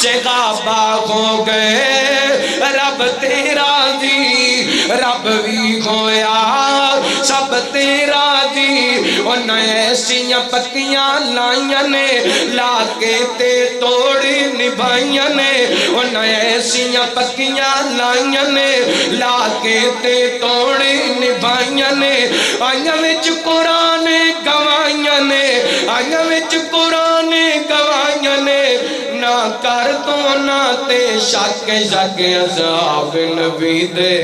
سے غابہ ہو گئے رب تیرا دی رب بھی ہویا سب تیرا دی انہیں ایسیاں پکیاں لائیاں نے لا کے تے توڑی نبھائیاں نے انہیں ایسیاں پکیاں لائیاں نے لا کے تے توڑی نبھائیاں نے آئیاں وچ قرآن گوائیاں نے آئیاں وچ قرآن گوائیاں نے نہ کر تو نہ تے شک اصحاب نبی دے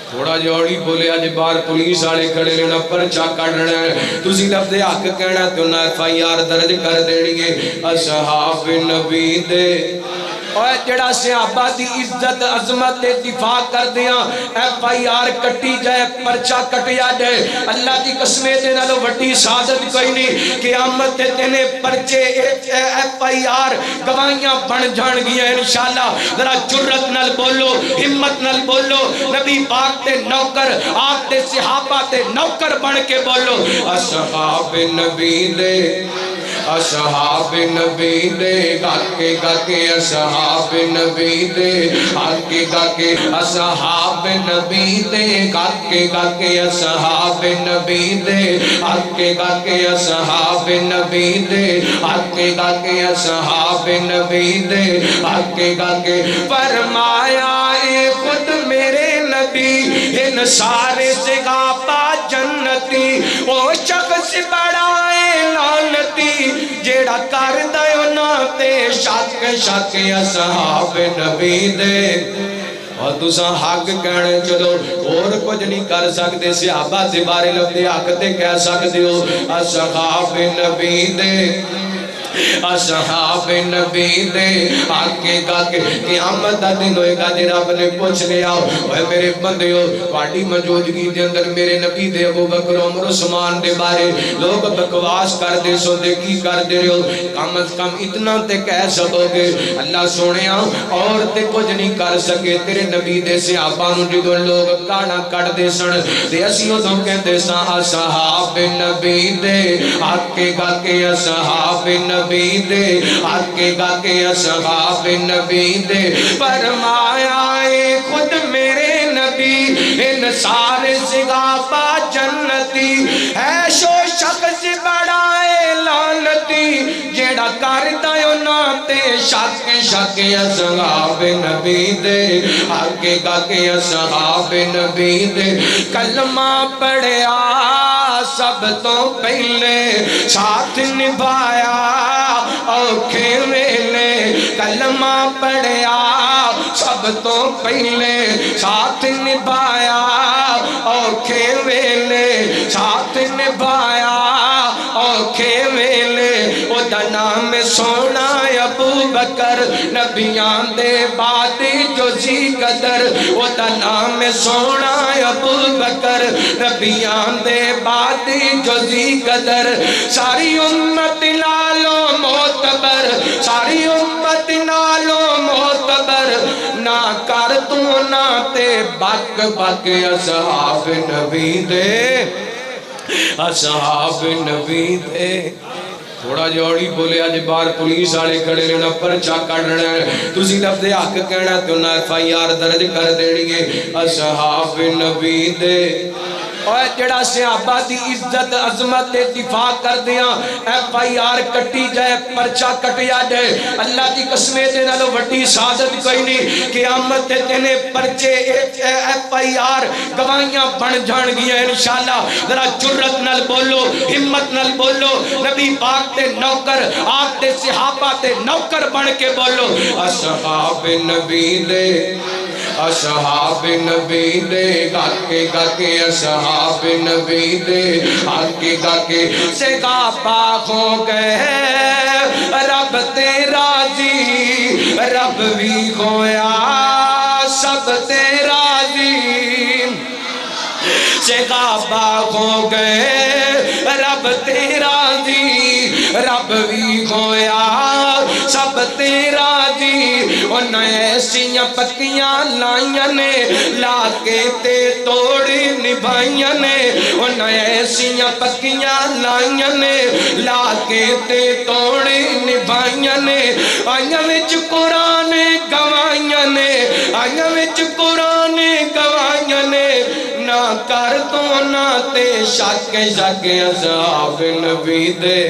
تھوڑا جوڑی بولے آج بار پولیس آلے کھڑے لینا پرچا کڑھنا ہے تُسی لفظ حق کہنا تو نہ FIR درج کر دیڑیے اصحاب نبی دے اور جڑا صحابہ دی عزت عظمت دفاع کر دیا FIR کٹی جائے پرچا کٹیا جائے اللہ دی قسمیں دے نالو وڈی سعادت کوئی نہیں قیامت دے دینے پرچے FIR گوائیاں بن جان گیا انشاءاللہ ذرا جرت نال بولو ہمت نال بولو نبی پاک تے نوکر آپ تے صحابہ تے نوکر بن کے بولو اصحاب نبی دے اصحاب نبی دے گاکے گاکے اصحاب نبی دے آگے گاکے اصحاب نبی دے گاکے گاکے اصحاب نبی دے آگے گاکے اصحاب نبی دے آگے گاکے اصحاب نبی دے آگے گاکے فرمایا اے خود میرے نبی ان سارے سے غابہ جنتی وہ شخص بڑا لعنتی جیڑا کر دیو نا تے شک اصحاب نبی دے اور تُساں حق کہنے چلو اور کچھ نہیں کر سکتے صحابہ سے بارے لفظ حق تے کہہ سکتے ہو اصحاب نبی دے اصحاب نبی دے آگے گا کے قیامت دا دن ہوئے گا جی رب نے پوچھ لیا اے میرے بندے ہو واڑی موجودگی دے اندر میرے نبی دے ابو بکر عمر عثمان دے بارے لوگ بکواس کر دے سو دے کی کر دے رہے ہو کم از کم اتنا تے کہہ سکو گے اللہ سونے اور تے کچھ نہیں کر سکے تیرے نبی دے صحابہ نوں جدوں لوگ کانا کٹ دے سن تے اسی اودوں کہندے ساں اصحاب نبی دے آگے گا کے اصحاب نبی دے آگے گا کے اصحاب نبی دے فرمایا اے خود میرے نبی ان سارے صحابہ جنتی ہے شو شخص بڑا لعنتی جیڑا کردا ہے نا تے شک اصحاب نبی دے آگے گا کے اصحاب نبی دے کلمہ پڑھیا سب تو پہلے ساتھ نبھایا اوکھے ویلے کلمہ پڑھیا سب تو پہلے ساتھ نبھایا اوکھے ویلے ساتھ نبھایا اوکھے ویلے او دا نام سونا ابو بکر نبیان دے بعد جو زی قدر او دا نام سونا ابو بکر نبیان دے بعد جو زی قدر ساری امت نالو معتبر ساری امت نالو معتبر نہ کر تو نہ تے بک بک اصحاب نبی دے اصحاب نبی دے تھوڑا جوڑی بولے آج بار پولیس آلے کھڑے لینا پرچا کڑھنا ہے تُسی لفظ حق کہنا تو نہ FIR درج کر دیڑیے اصحاب نبی دے اور جڑا صحابہ دی عزت عظمت دفاع کر دیا FIR کٹی جائے پرچا کٹیا جائے اللہ دی قسمیں دے نالو وڈی سعادت کوئی نہیں قیامت دے دینے پرچے FIR گوائیاں بن جان گیا انشاءاللہ ذرا جرت نال بولو ہمت نال بولو نبی پاک تے نوکر آپ تے صحابہ تے نوکر بن کے بولو اصحاب نبی دے اصحاب نبی دے گاکے گاکے اصحاب نبی دے آگے گاکے سے غابہ ہو گئے رب تیرا جی رب بھی ہویا سب تیرا جی سے غابہ ہو گئے رب تیرا جی رب بھی ہویا سب تیرا جی انہیں ایسیاں پکیاں لائیاں نے لا کے تے توڑی نبھائیاں نے انہیں ایسیاں پکیاں لائیاں نے لا کے تے توڑی نبھائیاں نے آئیاں وچ قرآن وچ قرآن گواہیاں نے نہ کر تو نہ تے شک شک اصحاب نبی دے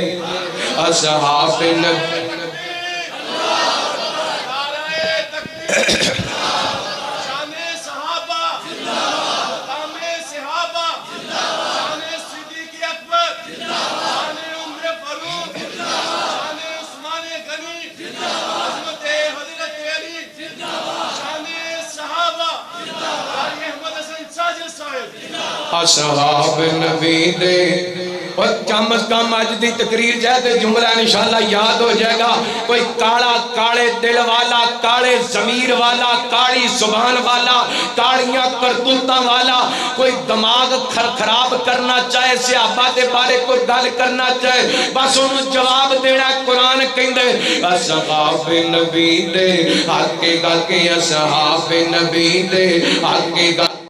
اصحاب نبی اصحاب نبی دے اور کم از کم اج دی تقریر جائے جملہ انشاءاللہ یاد ہو جائے گا کوئی کالا کالے دل والا کالے ضمیر والا کالی زبان والا کالیاں کرتوتاں والا کوئی دماغ خراب کرنا چاہے صحابہ دے بارے کوئی گل کرنا چاہے بس انہوں جواب دینا قرآن کہندے اصحاب نبی دے حق کے گل کے اصحاب نبی دے حق کے گل